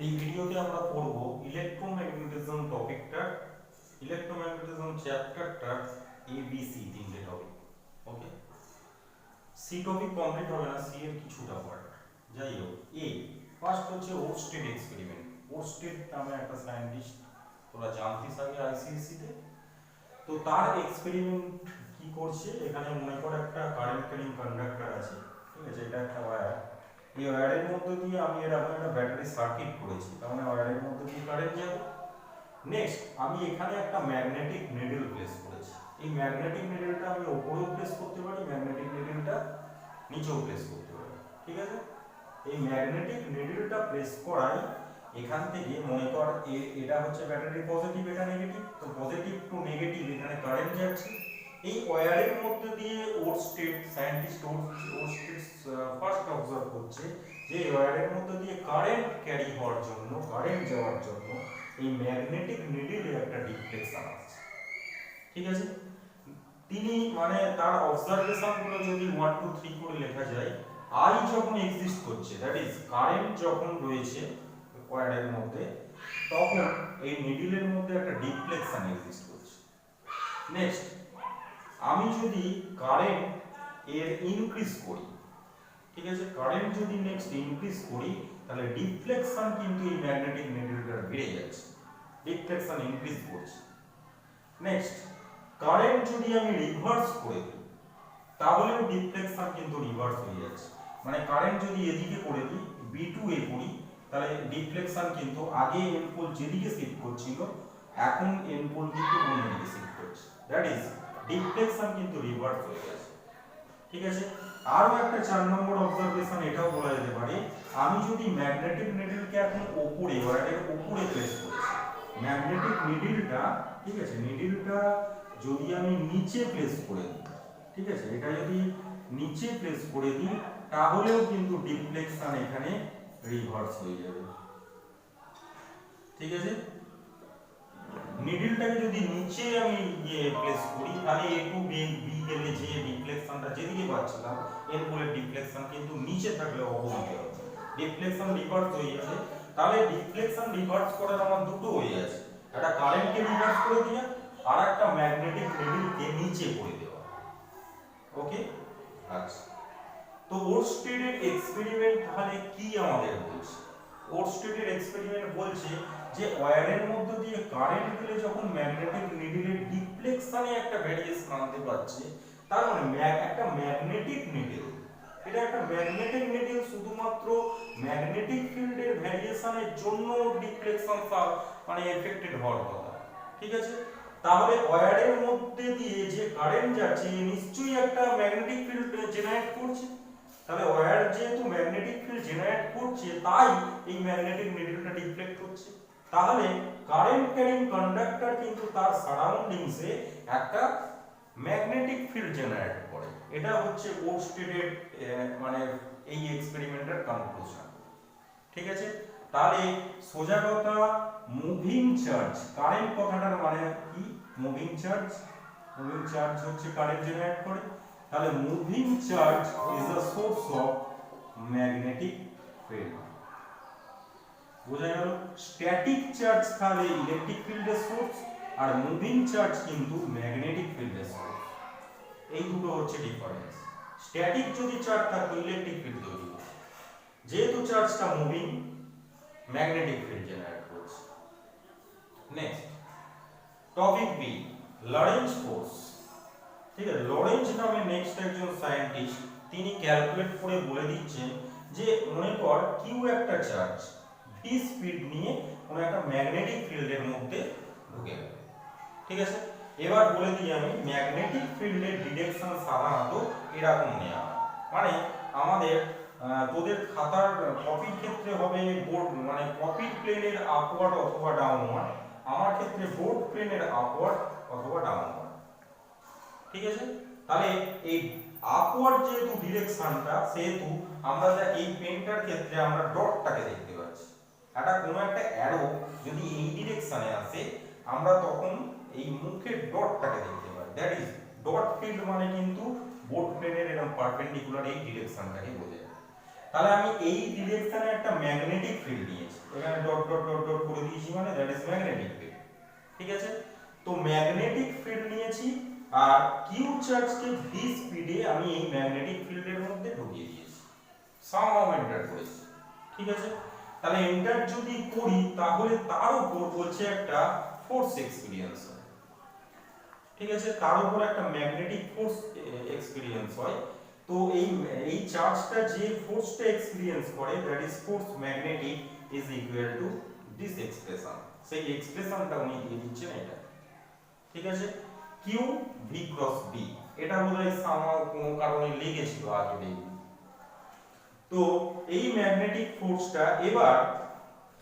এই ভিডিওতে আমরা পড়ব ইলেকট্রোম্যাগনেটিজম টপিকটা, ইলেকট্রোম্যাগনেটিজম চ্যাপ্টারটা ABC তিনটে টপিক। ওকে, সি টপিক কমপ্লিট হবে না, সি এর কিছুটা পার্ট। যাই হোক, এ ফার্স্ট হচ্ছে ওরস্টেড এক্সপেরিমেন্ট। ওরস্টেড নামে একটা সায়েন্টিস্ট, তোরা জানতিস আগে আইসিএসসি তে। তো তার এক্সপেরিমেন্ট কি করছে, এখানে মনে কর একটা কারেন্ট ক্যারিং কন্ডাক্টর আছে, ঠিক আছে, এটা একটা ওয়্যার। এই ওয়্যারের মধ্যে দিয়ে আমি এরকম একটা ব্যাটারি সার্কিট করেছি, তার মানে ওয়্যারের মধ্যে দিয়ে কারেন্ট যাবে। নেক্সট আমি এখানে একটা ম্যাগনেটিক নিডল প্লেস করেছি। এই ম্যাগনেটিক নিডলটা আমি ওপরেও প্লেস করতে পারি, ম্যাগনেটিক নিডলটা নিচেও প্লেস করতে পারি, ঠিক আছে। এই ম্যাগনেটিক নিডলটা প্লেস করাই এখান থেকে মনে কর এটা হচ্ছে ব্যাটারি পজিটিভ, এটা নেগেটিভ, তো পজিটিভ টু নেগেটিভ এখানে কারেন্ট যাচ্ছে। এই ওয়্যারের মধ্যে দিয়ে Oersted scientist Oersted first observe করছে যে ওয়্যারের মধ্যে দিয়ে কারেন্ট ক্যারি হওয়ার জন্য, কারেন্ট যাওয়ার জন্য এই ম্যাগনেটিক নিডলে একটা ডিফ্লেকশন আসছে, ঠিক আছে। তিনি মানে তার অবজারভেশন গুলো যদি 1 2 3 করে লেখা যায়, আই যখন এক্সিস্ট করছে, দ্যাট ইজ কারেন্ট যখন রয়েছে ওয়্যারের মধ্যে, তখন এই নিডলের মধ্যে একটা ডিফ্লেকশন এক্সিস্ট করছে। নেক্সট আমি যদি কারেন্ট এর ইনক্রিজ করি, ঠিক আছে, কারেন্ট যদি নেক্সট ইনক্রিজ করি, তাহলে ডিফ্লেকশন কিন্তু এই ম্যাগনেটিক নিডলটার বেড়ে যাচ্ছে, ডিফ্লেকশন ইনক্রিজ করছে। নেক্সট কারেন্ট যদি আমি রিভার্স করে দিই, তাহলেও ডিফ্লেকশন কিন্তু রিভার্স হয়ে যাচ্ছে। মানে কারেন্ট যদি এদিকে করে দিই, B2 এ করি, তাহলে ডিফ্লেকশন কিন্তু আগে এন পোল যেদিকে শিফট করছিল, এখন এন পোল কিন্তু অন্যদিকে শিফট করছে, দ্যাট ইজ ডিফ্লেকশন কিন্তু রিভার্স হয়ে গেছে, ঠিক আছে। আরো একটা 4 নম্বর অবজারভেশন এটাও বলা যেতে পারে, আমি যদি ম্যাগনেটিক নিডলকে এখন উপরে ওয়্যারের উপরে প্লেস করেছি, ম্যাগনেটিক নিডলটা, ঠিক আছে, নিডলটা যদি আমি নিচে প্লেস করে দিই, ঠিক আছে, এটা যদি নিচে প্লেস করে দিই, তাহলেও কিন্তু ডিফ্লেকশন এখানে রিভার্স হয়ে যাবে, ঠিক আছে। নিডলটাকে যদি নিচে আমি প্লেস করি, তাহলে এ টু বি গেলে যে ডিফ্লেকশনটা যেদিকে পাচ্ছিলাম, এর ফলে ডিফ্লেকশন কিন্তু নিচে থাকলে অপোজিটে হবে, ডিফ্লেকশন রিভার্স হয়ে যাবে। তাহলে ডিফ্লেকশন রিভার্স করার আমার দুটো হয়ে আছে, একটা কারেন্টকে রিভার্স করে দেওয়া, আর একটা ম্যাগনেটিক নিডলকে নিচে করে দেওয়া। ওকে, আচ্ছা, তো ওরস্টেডের এক্সপেরিমেন্ট তাহলে কি আমাদের বলছে? ওরস্টেডের এক্সপেরিমেন্ট বলছে যে ওয়্যারের মধ্যে দিয়ে কারেন্ট গেলে যখন ম্যাগনেটিক নিডলের ডিফ্লেকশনে একটা ভেরিয়েশন আনতে পারছে, তার মানে একটা ম্যাগনেটিক নিডল, এটা একটা ম্যাগনেটিক নিডল, শুধুমাত্র ম্যাগনেটিক ফিল্ডের ভেরিয়েশনের জন্য ডিফ্লেকশন মানে এফেক্টেড হওয়ার কথা, ঠিক আছে। তাহলে ওয়্যারের মধ্যে দিয়ে যে কারেন্ট যাচ্ছে নিশ্চয়ই একটা ম্যাগনেটিক ফিল্ড জেনারেট করছে, তাহলে ওয়্যার যেহেতু ম্যাগনেটিক ফিল্ড জেনারেট করছে, তাই এই ম্যাগনেটিক নিডলটা ডিফ্লেক্ট হচ্ছে। তাহলে কারেন্ট ক্যারিং কন্ডাক্টর কিন্তু তার সারাউন্ডিংসে একটা ম্যাগনেটিক ফিল্ড জেনারেট করে। এটা হচ্ছে ওরস্টেডের মানে এই এক্সপেরিমেন্টের কনক্লুশন, ঠিক আছে। তাহলে সোজা কথা, মুভিং চার্জ, কারেন্ট কথাটার মানে কি? মুভিং চার্জ, মুভিং চার্জ হচ্ছে কারেন্ট জেনারেট করে। তাহলে moving charge is a source of magnetic field, বোঝা গেল। স্ট্যাটিক চার্জ তাহলে ইলেকট্রিক ফিল্ডের সোর্স, আর মুভিং চার্জ কিন্তু ম্যাগনেটিক ফিল্ডের সোর্স। এই দুটো হচ্ছে ডিফারেন্স। স্ট্যাটিক যদি চার্জ থাকতো ইলেকট্রিক ফিল্ড তৈরি হতো, যেহেতু চার্জটা মুভিং, ম্যাগনেটিক ফিল্ড জেনারেট করছে। Next topic B, Lorentz force, ঠিক আছে। লরেঞ্জ নামে নেক্সট একজন সায়েন্টিস্ট, তিনি ক্যালকুলেট করে বলে দিচ্ছেন যে মনে কর কিউ একটা চার্জ ভি স্পিড নিয়ে কোন একটা ম্যাগনেটিক ফিল্ডের মধ্যে ঢুকে গেল, ঠিক আছে। এবার বলে দিই আমি, ম্যাগনেটিক ফিল্ডের ডিরেকশন সাধারণত এরকম নেওয়া হয়, মানে আমাদের তোদের খাতার কপির ক্ষেত্রে হবে বোর্ড মানে কপির প্লেনের আপওয়ার্ড অথবা ডাউনওয়ার্ড, আমার ক্ষেত্রে বোর্ড প্লেনের আপওয়ার্ড অথবা ডাউনওয়ার্ড, ঠিক আছে। তাহলে এই আপওয়ার্ড যেহেতু ডিরেকশনটা, সেহেতু আমরা এই পেনটার ক্ষেত্রে আমরা ডটটাকে দেখতে পাচ্ছি। এটা কোনো একটা অ্যারো যদি এই ডিরেকশনে আসে, আমরা তখন এই মুখের ডটটাকে দেখতে পাই, দ্যাট ইজ ডট ফিল্ড, মানে কিন্তু বোর্ড প্লেনের এরকম পারপেন্ডিকুলার এই ডিরেকশনটাকে বোঝায়। তাহলে আমি এই ডিরেকশনে একটা ম্যাগনেটিক ফিল্ড নিয়েছি, এখানে ডট ডট ডট ডট করে দিয়েছি, মানে দ্যাট ইজ ম্যাগনেটিক ফিল্ড। ঠিক আছে, তো ম্যাগনেটিক ফিল্ড নিয়েছি আর কিউ চার্জকে ভি স্পিডে আমি এই ম্যাগনেটিক ফিল্ডের মধ্যে ঢুকিয়ে দিয়েছি, সামহাউ এন্টার করেছি। ঠিক আছে, তাহলে এন্টার যদি করি তাহলে তার উপর বলছে একটা ফোর্স এক্সপেরিয়েন্স হয়। ঠিক আছে, তার উপর একটা ম্যাগনেটিক ফোর্স এক্সপেরিয়েন্স হয়। তো এই চার্জটা যে ফোর্সটা এক্সপেরিয়েন্স করে, that is force magnetic is equal to this expression. সেই এক্সপ্রেশনটা উনি দিয়ে দিচ্ছেন এটা। ঠিক আছে, কিউ ভি ক্রস বি, এটা বোধহয় সামহাউ কোনো কারণে লেগেছিল আগে দেখি। তো এই ম্যাগনেটিক ফোর্সটা এবার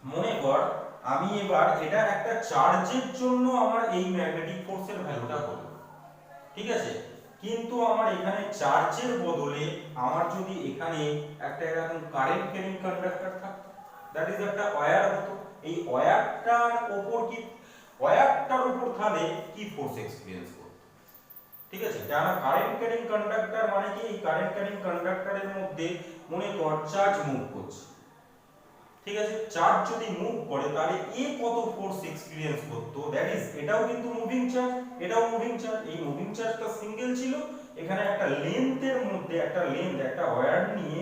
মনে কর আমি এবার এটা একটা চার্জের জন্য আমার এই ম্যাগনেটিক ফোর্সের ভ্যালুটা হলো। ঠিক আছে, কিন্তু আমার এখানে চার্জের বদলে আমার যদি এখানে একটা এরকম কারেন্ট ক্যারিং কন্ডাক্টর থাকতো, দ্যাট ইজ একটা ওয়্যার হতো, এই ওয়্যারটার উপর কি, ওয়্যারটার উপর তাহলে কি ফোর্স এক্সপেরিয়েন্স করতো। ঠিক আছে, কেন কারেন্ট ক্যারিং কন্ডাক্টর মানে কি, এই কারেন্ট ক্যারিং কন্ডাক্টরের মধ্যে মনে কর চার্জ মুভ করছে। ঠিক আছে, চার্জ যদি মুভ করে তাহলে এ কত ফোর্স এক্সপেরিয়েন্স করতো, দ্যাট ইজ এটাও কিন্তু মুভিং চার্জ, এটাও মুভিং চার্জ। এই মুভিং চার্জটা সিঙ্গেল ছিল, এখানে একটা লেন্থের মধ্যে একটা লেন্থ একটা ওয়্যার নিয়ে,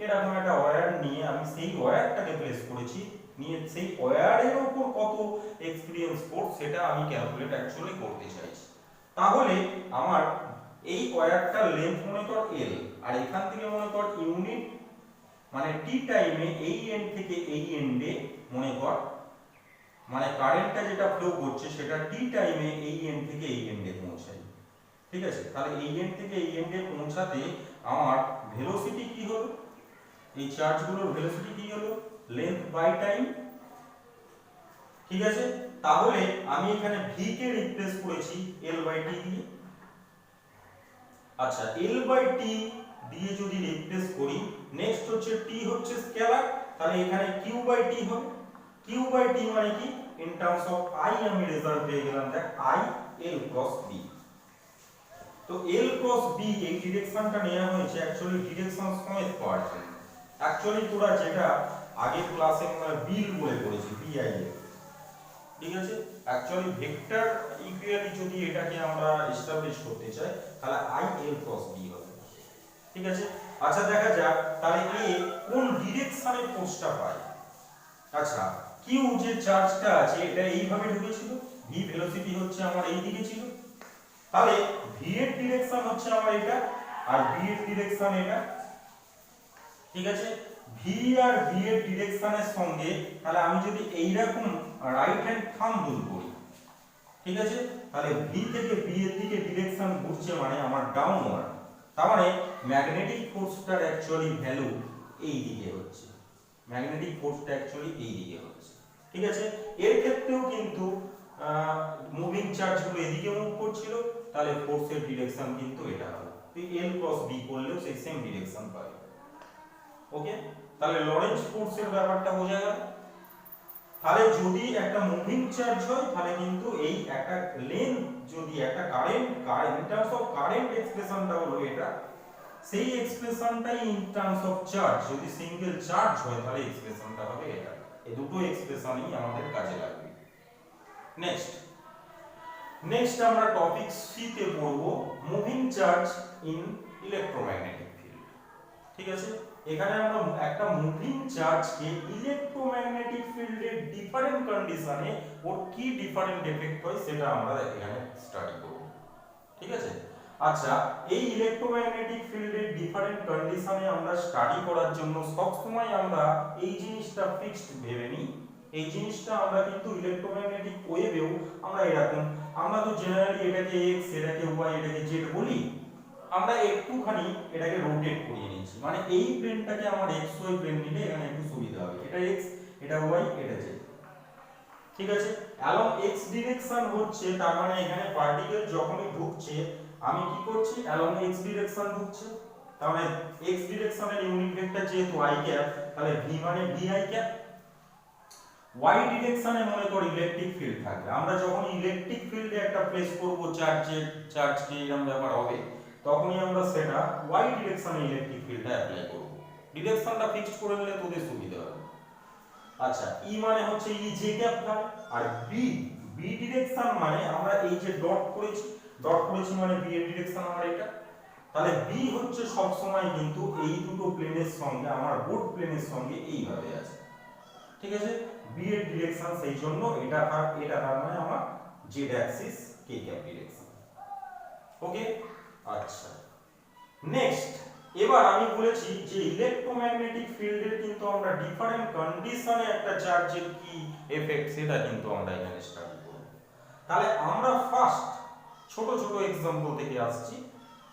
এরকম একটা ওয়্যার নিয়ে আমি সেই ওয়্যারটাকে প্লেস করেছি, নিয়ে সেই ওয়্যারের উপর কত এক্সপেরিয়েন্স ফোর্স সেটা আমি ক্যালকুলেট অ্যাকচুয়ালি করতে চাইছি। তাহলে আমার এই ওয়্যারটার লেন্থ মনে কর এল, আর এখান থেকে মনে কর ইউনিট মানে টি টাইমে এই এন্ড থেকে এই এন্ডে মনে কর মানে কারেন্টটা যেটা ফ্লো করছে সেটা টি টাইমে এই এন্ড থেকে এই এন্ডে পৌঁছায়। ঠিক আছে, তাহলে এই এন্ড থেকে এই এন্ডে পৌঁছাতে আমার ভেলোসিটি কি হলো, এই চার্জগুলোর ভেলোসিটি কি হলো, লেন্থ বাই টাইম। ঠিক আছে, তাহলে আমি এখানে ভি কে রিপ্লেস করেছি এল বাই টি দিয়ে। আচ্ছা, এল বাই টি দিয়ে যদি রিপ্লেস করি, নেক্সট হচ্ছে টি হচ্ছে স্কেলার, তাহলে এখানে কিউ বাই টি হবে। কিউ বাই টি মানে কি, ইন টার্মস অফ আই আমি রেজাল্ট পেয়ে গেলাম, দেখ আই এল ক্রস বি। তো এল ক্রস বি এই ডিরেকশনটা নেওয়া হয়েছে অ্যাকচুয়ালি ডিরেকশন সমেত পাওয়ার জন্য। অ্যাকচুয়ালি তোরা যেটা আগের ক্লাসে আমরা বিল বলে পড়েছি, বিআইএল। ঠিক আছে, অ্যাকচুয়ালি ভেক্টর ইকুয়ালি যদি এটাকে আমরা এস্টাবলিশ করতে চাই তাহলে আই এল ক্রস বি হবে। ঠিক আছে, আচ্ছা দেখা যাক তাহলে এ কোন ডিরেকশনে ফোর্সটা পায়। আচ্ছা, কিউ যে চার্জটা আছে এটা এইভাবে ঢুকেছিল, ভি ভেলোসিটি হচ্ছে আমার এই দিকে ছিল, তাহলে ভি এর ডিরেকশন হচ্ছে আমার এটা আর বি এর ডিরেকশন এটা। ঠিক আছে, ভি আর বি এর ডিরেকশনের সঙ্গে তাহলে আমি যদি এইরকম রাইট হ্যান্ড থাম্ব রুল করি, ঠিক আছে, তাহলে ভি থেকে বি এর দিকে ডিরেকশন ঘুরছে মানে আমার ডাউনওয়ার্ড, তার মানে ম্যাগনেটিক ফোর্সটার অ্যাকচুয়ালি ভ্যালু এই দিকে হচ্ছে, ম্যাগনেটিক ফোর্সটা অ্যাকচুয়ালি এই দিকে হচ্ছে। ঠিক আছে, এর ক্ষেত্রেও কিন্তু মুভিং চার্জগুলো এদিকে মুভ করছিল, তাহলে ফোর্সের ডিরেকশন কিন্তু এটা হবে, তুই এল ক্রস বি করলেও সেই সেম ডিরেকশন পাবে। ওকে, তাহলে লরেন্জ ফোর্সের ব্যাপারটা বোঝা গেল। তাহলে যদি একটা মুভিং চার্জ হয় তাহলে কিন্তু এই একটা লেন্থ যদি একটা current in terms of current এক্সপ্রেশনটা হলো এটা, সেই এক্সপ্রেশনটাই ইন টার্মস অফ চার্জ যদি সিঙ্গেল চার্জ হয় তাহলে এক্সপ্রেশনটা হবে এটা। এই দুটো এক্সপ্রেশনই আমাদের কাজে লাগবে। নেক্সট আমরা টপিক সি তে পড়ব moving charge in electromagnetic field. ঠিক আছে, এখানে আমরা একটা মুভিং চার্জকে ইলেকট্রোম্যাগনেটিক ফিল্ডের ডিফারেন্ট কন্ডিশনে ওর কি ডিফারেন্ট এফেক্ট হয় সেটা আমরা এখানে স্টাডি করব। ঠিক আছে, আচ্ছা এই ইলেকট্রোম্যাগনেটিক ফিল্ডের ডিফারেন্ট কন্ডিশনে আমরা স্টাডি করার জন্য সব সময় আমরা এই জিনিসটা ফিক্সড ভেবে নিই, এই জিনিসটা আমরা কিন্তু ইলেকট্রোম্যাগনেটিক ওয়েভেও আমরা এরকম, আমরা তো জেনারেলি এটাকে এক্স এটাকে ওয়াই এটাকে জেড বলি, আমরা একটুখানি এটাকে রোটেট করিয়ে নিচ্ছি, মানে এই প্লেনটাকে আমার এক্স ওয়াই প্লেন নিলে এখানে একটু সুবিধা হবে, এটা এক্স এটা ওয়াই এটা জেড। ঠিক আছে, অ্যালং এক্স ডিরেকশন হচ্ছে তার মানে এখানে পার্টিকেল যখনই ঢুকছে আমি কি করছি, অ্যালং এক্স ডিরেকশন ঢুকছে, তার মানে এক্স ডিরেকশনের ইউনিট ভেক্টর যেহেতু i ক্যাপ তাহলে v মানে vi ক্যাপ। y ডিরেকশনে মনে কর ইলেকট্রিক ফিল্ড থাকবে, আমরা যখন ইলেকট্রিক ফিল্ডে একটা প্লেস করব চার্জকে এরকম ব্যাপার হবে তখনই আমরা সেটা y ডিরেকশনে ইলেকট্রিক ফিল্ডটা অ্যাপ্লাই করব। ডিরেকশনটা ফিক্সড করে নিলে তোদের সুবিধা হবে। আচ্ছা ই মানে হচ্ছে ই জে ক্যাপ থাকে, আর বি বি ডিরেকশন মানে আমরা এই যে ডট করেছি মানে বি এর ডিরেকশন আমার এটা। তাহলে বি হচ্ছে সব সময় কিন্তু এই দুটো প্লেনের সঙ্গে আমার বোর্ড প্লেনের সঙ্গে এইভাবে আছে, ঠিক আছে। বি এর ডিরেকশন সেই জন্য এটা তার মানে আমার জেড অ্যাক্সিস কে ক্যাপ ডিরেকশন। ওকে আচ্ছা নেক্সট, এবার আমি বলেছি যে ইলেকট্রোম্যাগনেটিক ফিল্ডের কিন্তু আমরা ডিফারেন্ট কন্ডিশনে একটা চার্জের কি এফেক্ট সেটা কিন্তু আমরা এখানে স্টাডি করব। তাহলে আমরা ফার্স্ট ছোট ছোট एग्जांपल থেকে আসছি।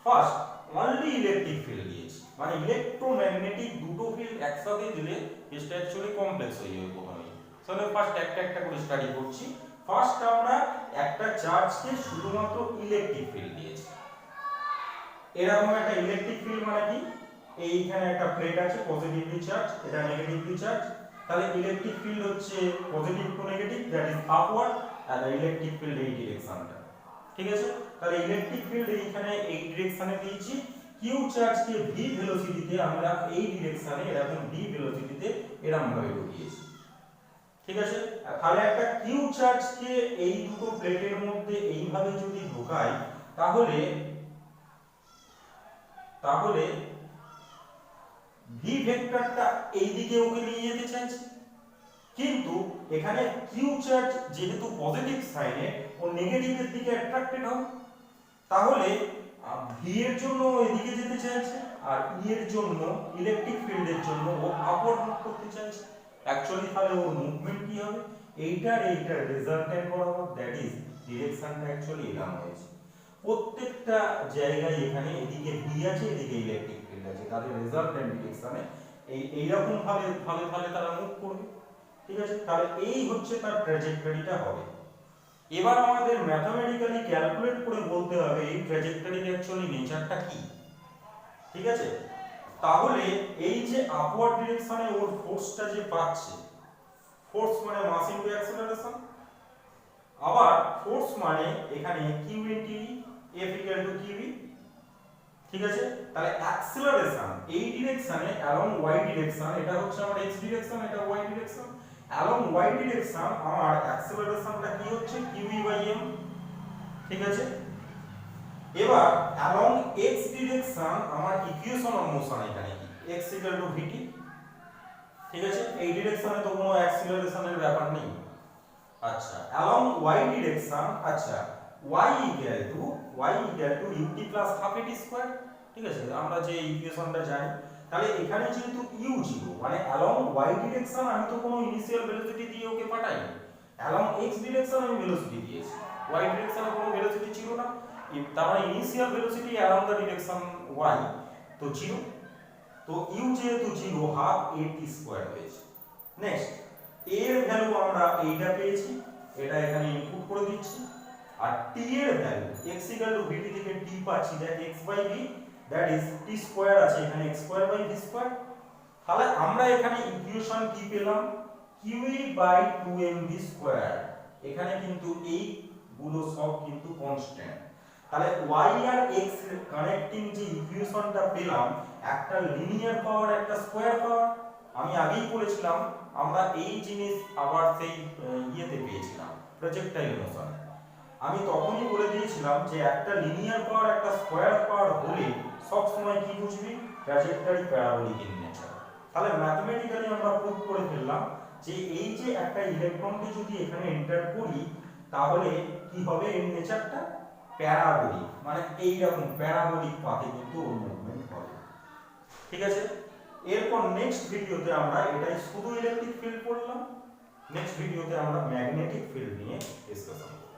ফার্স্ট অনলি ইলেকট্রিক ফিল্ড দিয়েছি, মানে ইলেকট্রোম্যাগনেটিক দুটো ফিল্ড একসাথে দিলে এটা অ্যাকচুয়ালি কমপ্লেক্স হয়ে যাবে প্রথমেই। তাহলে ফার্স্ট একটা করে স্টাডি করছি। ফার্স্ট আমরা একটা চার্জকে শুধুমাত্র ইলেকট্রিক ফিল্ড দিয়েছি। এরকম একটা ইলেকট্রিক ফিল্ড মানে কি, এইখানে একটা প্লেট আছে পজিটিভলি চার্জ, এটা নেগেটিভলি চার্জ, তাহলে ইলেকট্রিক ফিল্ড হচ্ছে positive to negative, that is upward, আর ইলেকট্রিক ফিল্ড এই ডিরেকশনটা, ঠিক আছে। তাহলে ইলেকট্রিক ফিল্ড এইখানে এই ডিরেকশনে দিয়েছি, কিউ চার্জকে ভি ভেলোসিটিতে আমরা এই ডিরেকশনে এরকম ভি ভেলোসিটিতে এরকম ভাবে ঢুকিয়েছি, ঠিক আছে। তাহলে একটা কিউ চার্জকে এই দুটো প্লেটের মধ্যে এইভাবে যদি ঢোকাই তাহলে ভি ভেক্টরটা এই দিকে ওকে নিয়ে যেতে চাইছে, কিন্তু এখানে কিউ চার্জ যেহেতু পজিটিভ সাইনে ও নেগেটিভের দিকে অ্যাট্রাক্টেড হবে, তাহলে ভি এর জন্য ও এদিকে যেতে চাইছে, আর ই এর জন্য ইলেকট্রিক ফিল্ডের জন্য ও আপওয়ার্ড মুভ করতে চাইছে। অ্যাকচুয়ালি তাহলে ওর মুভমেন্ট কি হবে, এইটার রেজাল্টেন্ট বরাবর, দ্যাট ইজ ডিরেকশনটা অ্যাকচুয়ালি এরকম হয়েছে। প্রত্যেকটা জায়গায় এখানে এদিকে ভি আছে, এদিকে ইলেকট্রিক ফিল্ড আছে, তাদের রেজাল্টেন্ট ডিরেকশনে এইরকম ভাবে তারা মুভ করবে, ঠিক আছে। তাহলে এই হচ্ছে তার ট্র্যাজেক্টরিটা হবে। এবার আমাদের ম্যাথমেটিক্যালি ক্যালকুলেট করে বলতে হবে এই ট্র্যাজেক্টরির অ্যাকচুয়ালি নেচারটা কি, ঠিক আছে। তাহলে এই যে আপওয়ার্ড ডিরেকশনে ওর ফোর্সটা যে পাচ্ছে, ফোর্স মানে মাস ইনটু অ্যাক্সিলারেশন, আবার ফোর্স মানে এখানে Q into F equal to Q, ঠিক আছে। তাহলে অ্যাক্সিলারেশন এই ডিরেকশনে অ্যালং ওয়াই ডিরেকশন, এটা হচ্ছে আমার এক্স ডিরেকশন, এটা Y direction, along Y direction আমার অ্যাক্সিলারেশনটা কি হচ্ছে কিউ/m, ঠিক আছে। এবার অ্যালং এক্স ডিরেকশন আমার ইকুয়েশন অফ মোশন এখানে কি x vt, ঠিক আছে। এই ডিরেকশনে তো কোনো অ্যাক্সিলারেশনের ব্যাপার নেই। আচ্ছা অ্যালং ওয়াই ডিরেকশন, আচ্ছা y ut plus half at square, ঠিক আছে, আমরা যে ইকুয়েশনটা জানি। তাহলে এখানে যেহেতু u 0 মানে অ্যালং y ডিরেকশন আমি তো কোনো ইনিশিয়াল ভেলোসিটি দিয়ে ওকে পাঠাইনি, অ্যালং x ডিরেকশন আমি ভেলোসিটি দিয়েছি, y ডিরেকশনে কোনো ভেলোসিটি ছিল না, তার মানে initial velocity along the direction y তো 0, তো u যেহেতু 0 হাফ at স্কয়ার হয়েছে। নেক্সট এর ভ্যালু আমরা এইটা পেয়েছি, এটা এখানে ইনপুট করে দিচ্ছি, আর t এর ভ্যালু x vt থেকে t পাচ্ছি, that x/v, that is t square আছে এখানে x²/v²। তাহলে আমরা এখানে ইকুয়েশন কি পেলাম, qa/2mv², এখানে কিন্তু এই গুলো সব কিন্তু কনস্ট্যান্ট। তাহলে y আর x কানেক্টিং যে ইকুয়েশনটা পেলাম, একটা লিনিয়ার পাওয়ার একটা স্কয়ার পাওয়ার, আমি আগেই বলেছিলাম আমরা এই জিনিস আবার সেই ইয়েতে পেয়েছিলাম প্রজেক্টাইল মোশন। আমি তখনই বলে দিয়েছিলাম যে একটা লিনিয়ার পাওয়ার একটা স্কয়ার পাওয়ার হলে সব সময় কি বুঝবি, ট্র্যাজেক্টরি প্যারাবোলিক ইন নেচার। তাহলে ম্যাথমেটিক্যালি আমরা প্রুভ করে ফেললাম যে এই যে একটা ইলেকট্রনকে যদি এখানে এন্টার করি তাহলে কি হবে, এর নেচারটা প্যারাবোলিক, মানে এই রকম প্যারাবোলিক পাথে কিন্তু ওর মুভমেন্ট হবে, ঠিক আছে। এরপর নেক্সট ভিডিওতে আমরা এটাই শুধু ইলেকট্রিক ফিল্ড পড়লাম, নেক্সট ভিডিওতে আমরা ম্যাগনেটিক ফিল্ড নিয়ে ডিসকাশন করব।